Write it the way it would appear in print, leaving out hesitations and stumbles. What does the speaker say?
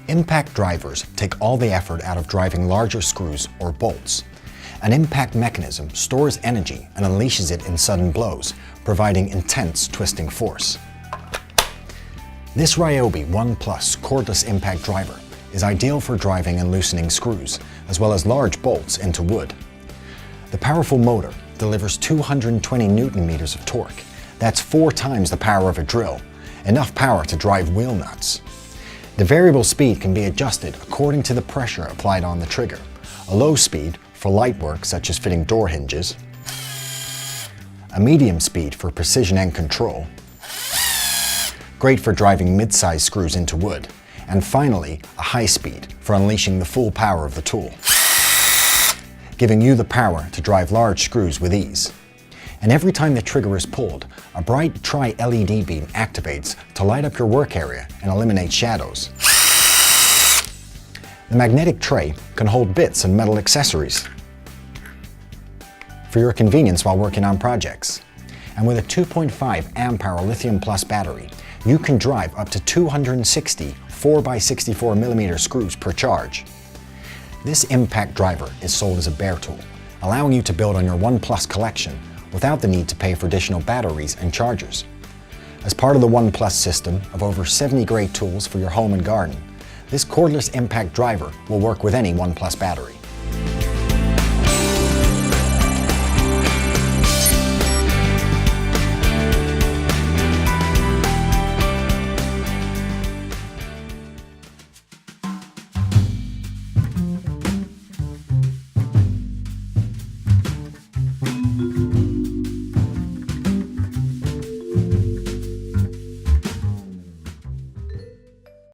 Impact drivers take all the effort out of driving larger screws or bolts. An impact mechanism stores energy and unleashes it in sudden blows, providing intense twisting force. This Ryobi 1 Plus cordless impact driver is ideal for driving and loosening screws, as well as large bolts into wood. The powerful motor delivers 220 Newton meters of torque. That's 4 times the power of a drill, enough power to drive wheel nuts. The variable speed can be adjusted according to the pressure applied on the trigger. A low speed for light work such as fitting door hinges, a medium speed for precision and control, great for driving mid-sized screws into wood, and finally a high speed for unleashing the full power of the tool, giving you the power to drive large screws with ease. And every time the trigger is pulled, a bright tri-LED beam activates to light up your work area and eliminate shadows. The magnetic tray can hold bits and metal accessories for your convenience while working on projects. And with a 2.5 amp-hour lithium plus battery, you can drive up to 260 4x64mm screws per charge. This impact driver is sold as a bare tool, allowing you to build on your 1 Plus collection without the need to pay for additional batteries and chargers. As part of the 1 Plus system of over 70 great tools for your home and garden, this cordless impact driver will work with any 1 Plus battery.